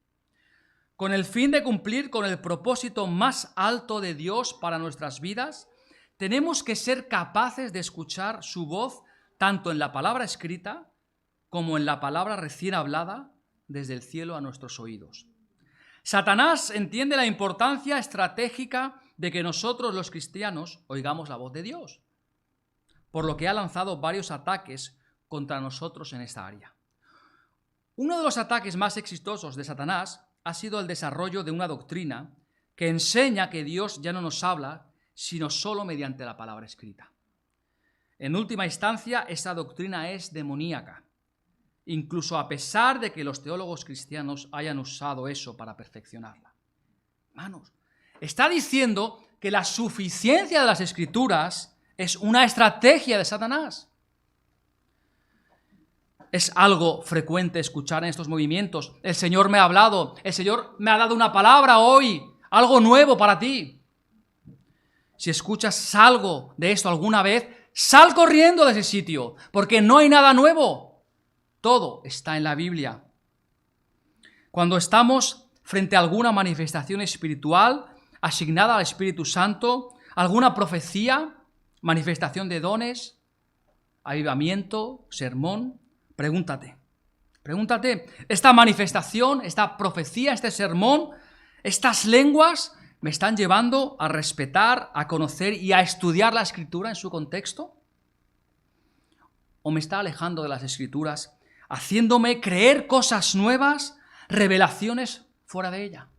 Con el fin de cumplir con el propósito más alto de Dios para nuestras vidas, tenemos que ser capaces de escuchar su voz tanto en la palabra escrita como en la palabra recién hablada desde el cielo a nuestros oídos. Satanás entiende la importancia estratégica de que nosotros los cristianos oigamos la voz de Dios, por lo que ha lanzado varios ataques contra nosotros en esta área. Uno de los ataques más exitosos de Satanás ha sido el desarrollo de una doctrina que enseña que Dios ya no nos habla, sino solo mediante la palabra escrita. En última instancia, esa doctrina es demoníaca, incluso a pesar de que los teólogos cristianos hayan usado eso para perfeccionarla. Hermanos, está diciendo que la suficiencia de las Escrituras es una estrategia de Satanás. Es algo frecuente escuchar en estos movimientos. El Señor me ha hablado, el Señor me ha dado una palabra hoy, algo nuevo para ti. Si escuchas algo de esto alguna vez, sal corriendo de ese sitio, porque no hay nada nuevo. Todo está en la Biblia. Cuando estamos frente a alguna manifestación espiritual asignada al Espíritu Santo, alguna profecía, manifestación de dones, avivamiento, sermón. Pregúntate, ¿esta manifestación, esta profecía, este sermón, estas lenguas me están llevando a respetar, a conocer y a estudiar la Escritura en su contexto? ¿O me está alejando de las Escrituras, haciéndome creer cosas nuevas, revelaciones fuera de ella?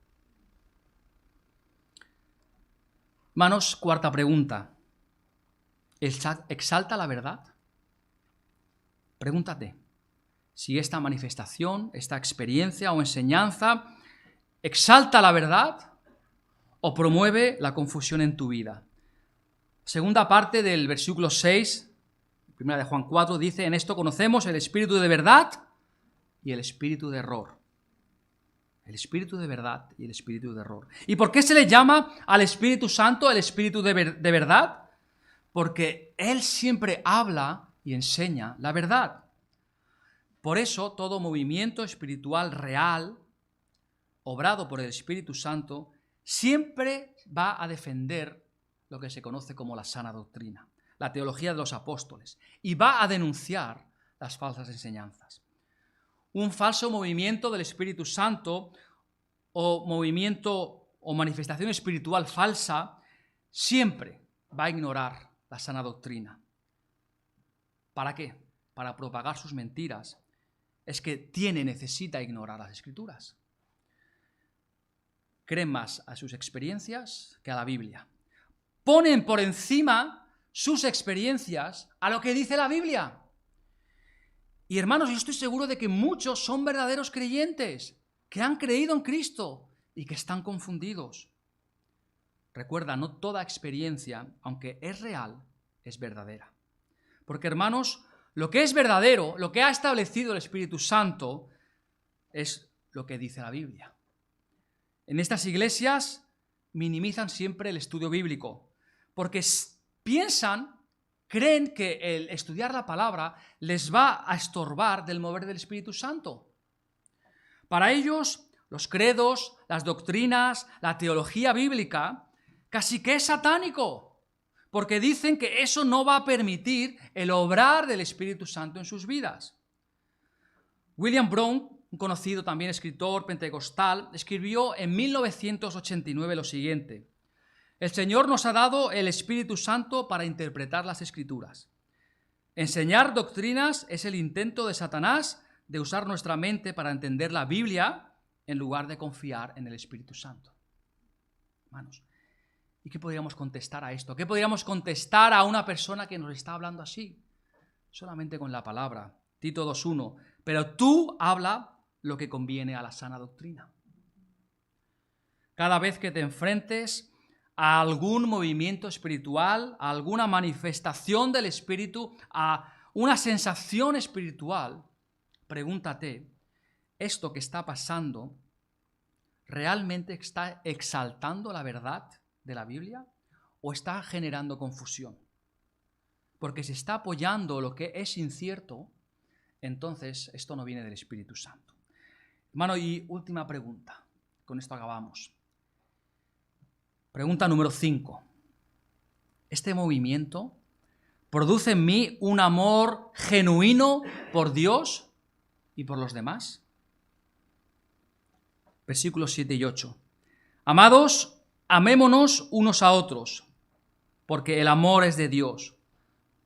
Hermanos, cuarta pregunta. ¿Exalta la verdad? Pregúntate si esta manifestación, esta experiencia o enseñanza exalta la verdad o promueve la confusión en tu vida. Segunda parte del versículo 6, primera de Juan 4, dice: en esto conocemos el espíritu de verdad y el espíritu de error. El espíritu de verdad y el espíritu de error. ¿Y por qué se le llama al Espíritu Santo el espíritu de verdad? Porque Él siempre habla y enseña la verdad. Por eso todo movimiento espiritual real, obrado por el Espíritu Santo, siempre va a defender lo que se conoce como la sana doctrina, la teología de los apóstoles, y va a denunciar las falsas enseñanzas. Un falso movimiento del Espíritu Santo o movimiento o manifestación espiritual falsa siempre va a ignorar la sana doctrina. ¿Para qué? Para propagar sus mentiras. Es que necesita ignorar las Escrituras. Creen más a sus experiencias que a la Biblia. Ponen por encima sus experiencias a lo que dice la Biblia. Y hermanos, yo estoy seguro de que muchos son verdaderos creyentes, que han creído en Cristo y que están confundidos. Recuerda, no toda experiencia, aunque es real, es verdadera. Porque, hermanos, lo que es verdadero, lo que ha establecido el Espíritu Santo, es lo que dice la Biblia. En estas iglesias minimizan siempre el estudio bíblico, porque creen que el estudiar la palabra les va a estorbar del mover del Espíritu Santo. Para ellos, los credos, las doctrinas, la teología bíblica, casi que es satánico, porque dicen que eso no va a permitir el obrar del Espíritu Santo en sus vidas. William Brown, un conocido también escritor pentecostal, escribió en 1989 lo siguiente: el Señor nos ha dado el Espíritu Santo para interpretar las Escrituras. Enseñar doctrinas es el intento de Satanás de usar nuestra mente para entender la Biblia en lugar de confiar en el Espíritu Santo. Hermanos, ¿y qué podríamos contestar a esto? ¿Qué podríamos contestar a una persona que nos está hablando así? Solamente con la palabra. Tito 2:1. Pero tú habla lo que conviene a la sana doctrina. Cada vez que te enfrentes a algún movimiento espiritual, a alguna manifestación del Espíritu, a una sensación espiritual, pregúntate, ¿esto que está pasando realmente está exaltando la verdad de la Biblia o está generando confusión? Porque si está apoyando lo que es incierto, entonces esto no viene del Espíritu Santo. Hermano, y última pregunta, con esto acabamos. Pregunta número 5. ¿Este movimiento produce en mí un amor genuino por Dios y por los demás? Versículos 7 y 8. Amados, amémonos unos a otros, porque el amor es de Dios.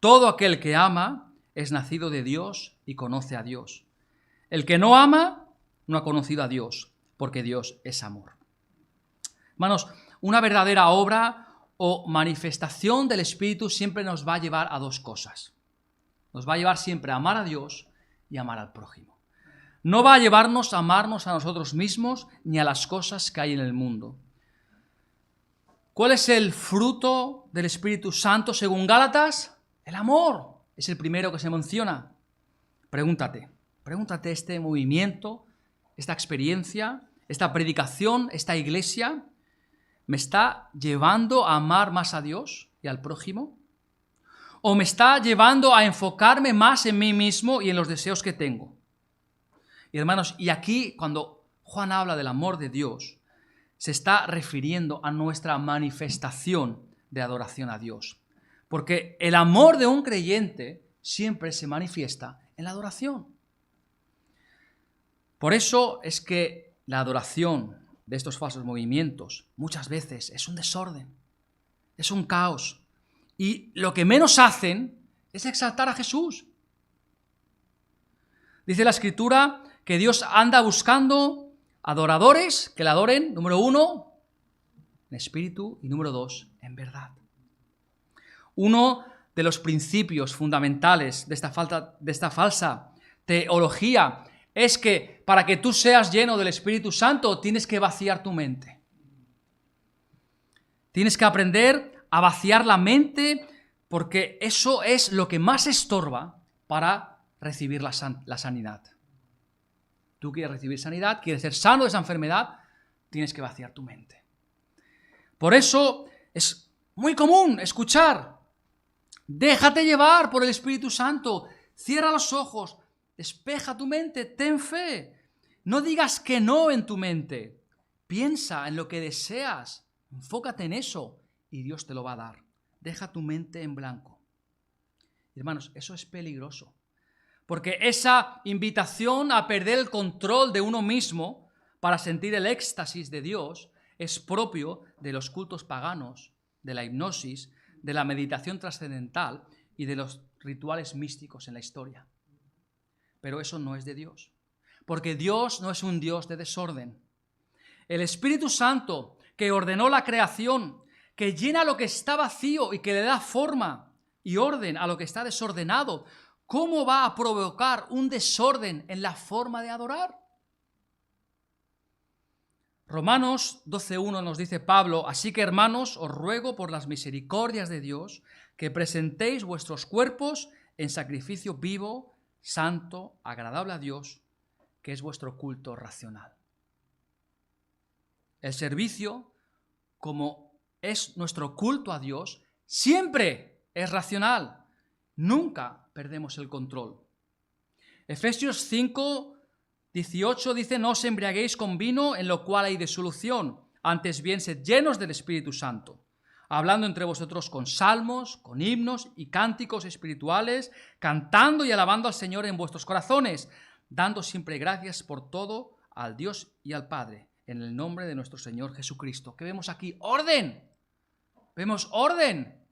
Todo aquel que ama es nacido de Dios y conoce a Dios. El que no ama no ha conocido a Dios, porque Dios es amor. Hermanos, una verdadera obra o manifestación del Espíritu siempre nos va a llevar a dos cosas. Nos va a llevar siempre a amar a Dios y amar al prójimo. No va a llevarnos a amarnos a nosotros mismos ni a las cosas que hay en el mundo. ¿Cuál es el fruto del Espíritu Santo según Gálatas? El amor. Es el primero que se menciona. Pregúntate este movimiento, esta experiencia, esta predicación, esta iglesia, ¿me está llevando a amar más a Dios y al prójimo? ¿O me está llevando a enfocarme más en mí mismo y en los deseos que tengo? Y hermanos, y aquí cuando Juan habla del amor de Dios, se está refiriendo a nuestra manifestación de adoración a Dios. Porque el amor de un creyente siempre se manifiesta en la adoración. Por eso es que la adoración de estos falsos movimientos muchas veces es un desorden, es un caos. Y lo que menos hacen es exaltar a Jesús. Dice la Escritura que Dios anda buscando adoradores que le adoren, número 1, en espíritu y número 2, en verdad. Uno de los principios fundamentales de esta falsa teología es que para que tú seas lleno del Espíritu Santo tienes que vaciar tu mente. Tienes que aprender a vaciar la mente porque eso es lo que más estorba para recibir la sanidad. Tú quieres recibir sanidad, quieres ser sano de esa enfermedad, tienes que vaciar tu mente. Por eso es muy común escuchar: déjate llevar por el Espíritu Santo, cierra los ojos, despeja tu mente, ten fe. No digas que no en tu mente. Piensa en lo que deseas, enfócate en eso y Dios te lo va a dar. Deja tu mente en blanco. Hermanos, eso es peligroso, porque esa invitación a perder el control de uno mismo para sentir el éxtasis de Dios es propio de los cultos paganos, de la hipnosis, de la meditación trascendental y de los rituales místicos en la historia. Pero eso no es de Dios, porque Dios no es un Dios de desorden. El Espíritu Santo, que ordenó la creación, que llena lo que está vacío y que le da forma y orden a lo que está desordenado, ¿cómo va a provocar un desorden en la forma de adorar? Romanos 12:1 nos dice Pablo: así que, hermanos, os ruego por las misericordias de Dios que presentéis vuestros cuerpos en sacrificio vivo, santo, agradable a Dios, que es vuestro culto racional. El servicio, como es nuestro culto a Dios, siempre es racional. Nunca perdemos el control. Efesios 5:18 dice: no os embriaguéis con vino, en lo cual hay disolución, antes bien sed llenos del Espíritu Santo, hablando entre vosotros con salmos, con himnos y cánticos espirituales, cantando y alabando al Señor en vuestros corazones, dando siempre gracias por todo al Dios y al Padre, en el nombre de nuestro Señor Jesucristo. ¿Qué vemos aquí? ¡Orden! Vemos orden,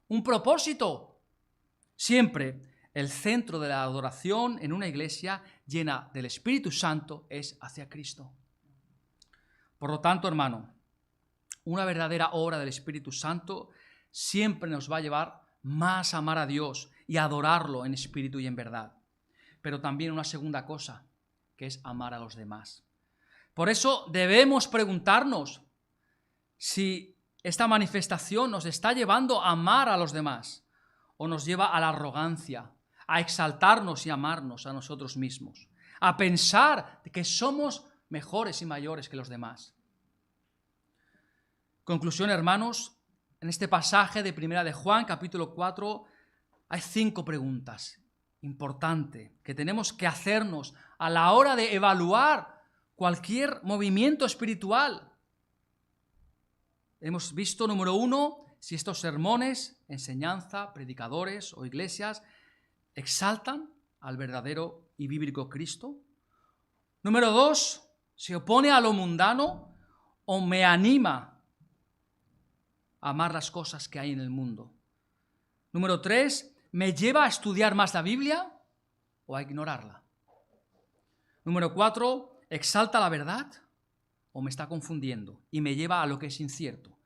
un propósito. Siempre el centro de la adoración en una iglesia llena del Espíritu Santo es hacia Cristo. Por lo tanto, hermano, una verdadera obra del Espíritu Santo siempre nos va a llevar más a amar a Dios y a adorarlo en espíritu y en verdad. Pero también una segunda cosa, que es amar a los demás. Por eso debemos preguntarnos si esta manifestación nos está llevando a amar a los demás o nos lleva a la arrogancia, a exaltarnos y amarnos a nosotros mismos, a pensar que somos mejores y mayores que los demás. Conclusión, hermanos, en este pasaje de Primera de Juan, capítulo 4, hay 5 preguntas importantes que tenemos que hacernos a la hora de evaluar cualquier movimiento espiritual. Hemos visto, número 1, si estos sermones, enseñanza, predicadores o iglesias exaltan al verdadero y bíblico Cristo. Número 2, se opone a lo mundano o me anima a amar las cosas que hay en el mundo. Número 3, ¿me lleva a estudiar más la Biblia o a ignorarla? Número 4, ¿exalta la verdad o me está confundiendo y me lleva a lo que es incierto?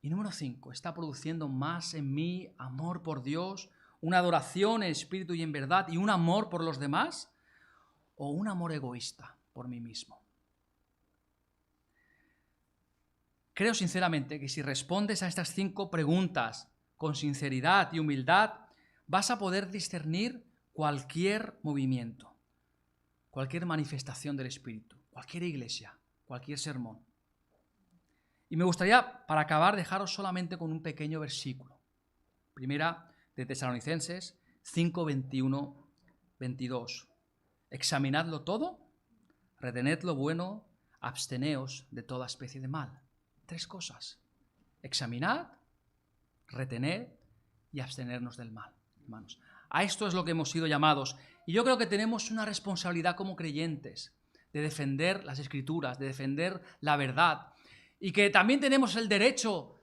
Y número 5, ¿está produciendo más en mí amor por Dios, una adoración en espíritu y en verdad y un amor por los demás o un amor egoísta por mí mismo? Creo sinceramente que si respondes a estas 5 preguntas con sinceridad y humildad, vas a poder discernir cualquier movimiento, cualquier manifestación del Espíritu, cualquier iglesia, cualquier sermón. Y me gustaría, para acabar, dejaros solamente con un pequeño versículo. Primera de Tesalonicenses 5, 21, 22. Examinadlo todo, retened lo bueno, absteneos de toda especie de mal. 3 cosas. Examinad, retened y abstenernos del mal. Hermanos, A esto es lo que hemos sido llamados. Y yo creo que tenemos una responsabilidad como creyentes de defender las Escrituras, de defender la verdad. Y que también tenemos el derecho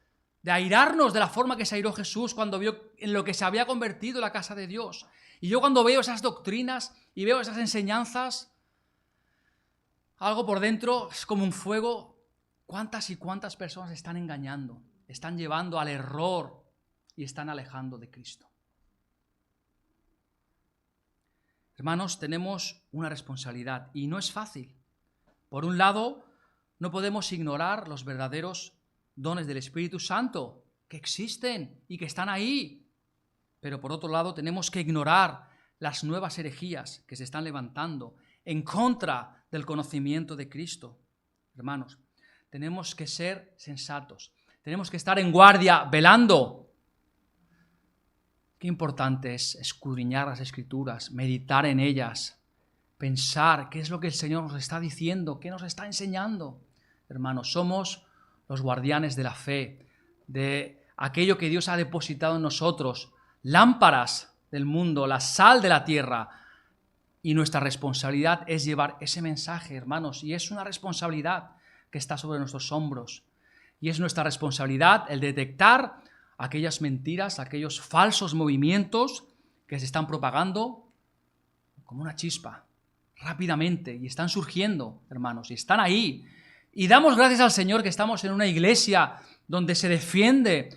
de airarnos de la forma que se airó Jesús cuando vio en lo que se había convertido la casa de Dios. Y yo cuando veo esas doctrinas y veo esas enseñanzas, algo por dentro es como un fuego. ¿Cuántas y cuántas personas están engañando? Están llevando al error y están alejando de Cristo. Hermanos, tenemos una responsabilidad y no es fácil. Por un lado, no podemos ignorar los verdaderos dones del Espíritu Santo que existen y que están ahí. Pero por otro lado, tenemos que ignorar las nuevas herejías que se están levantando en contra del conocimiento de Cristo. Hermanos, tenemos que ser sensatos. Tenemos que estar en guardia, velando. Qué importante es escudriñar las Escrituras, meditar en ellas, pensar qué es lo que el Señor nos está diciendo, qué nos está enseñando. Hermanos, somos los guardianes de la fe, de aquello que Dios ha depositado en nosotros, lámparas del mundo, la sal de la tierra. Y nuestra responsabilidad es llevar ese mensaje, hermanos, y es una responsabilidad que está sobre nuestros hombros. Y es nuestra responsabilidad el detectar aquellas mentiras, aquellos falsos movimientos que se están propagando como una chispa, rápidamente, y están surgiendo, hermanos, y están ahí. Y damos gracias al Señor que estamos en una iglesia donde se defiende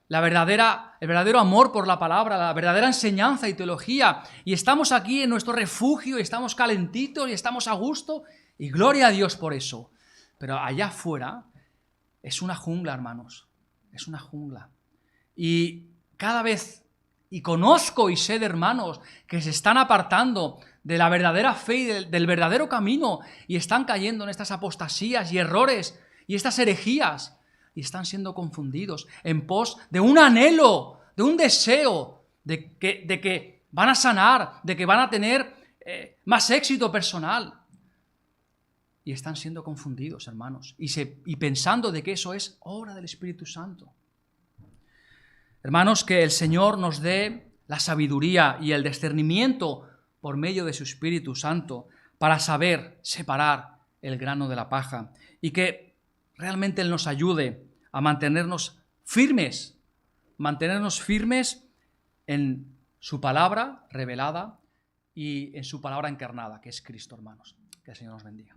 el verdadero amor por la palabra, la verdadera enseñanza y teología. Y estamos aquí en nuestro refugio, y estamos calentitos y estamos a gusto. Y gloria a Dios por eso. Pero allá afuera es una jungla, hermanos. Es una jungla. Y cada vez, y conozco y sé de hermanos que se están apartando de la verdadera fe y del verdadero camino y están cayendo en estas apostasías y errores y estas herejías y están siendo confundidos en pos de un anhelo, de un deseo de que van a sanar, de que van a tener más éxito personal. Y están siendo confundidos, hermanos, y pensando de que eso es obra del Espíritu Santo. Hermanos, que el Señor nos dé la sabiduría y el discernimiento por medio de su Espíritu Santo para saber separar el grano de la paja y que realmente Él nos ayude a mantenernos firmes en su palabra revelada y en su palabra encarnada, que es Cristo, hermanos. Que el Señor nos bendiga.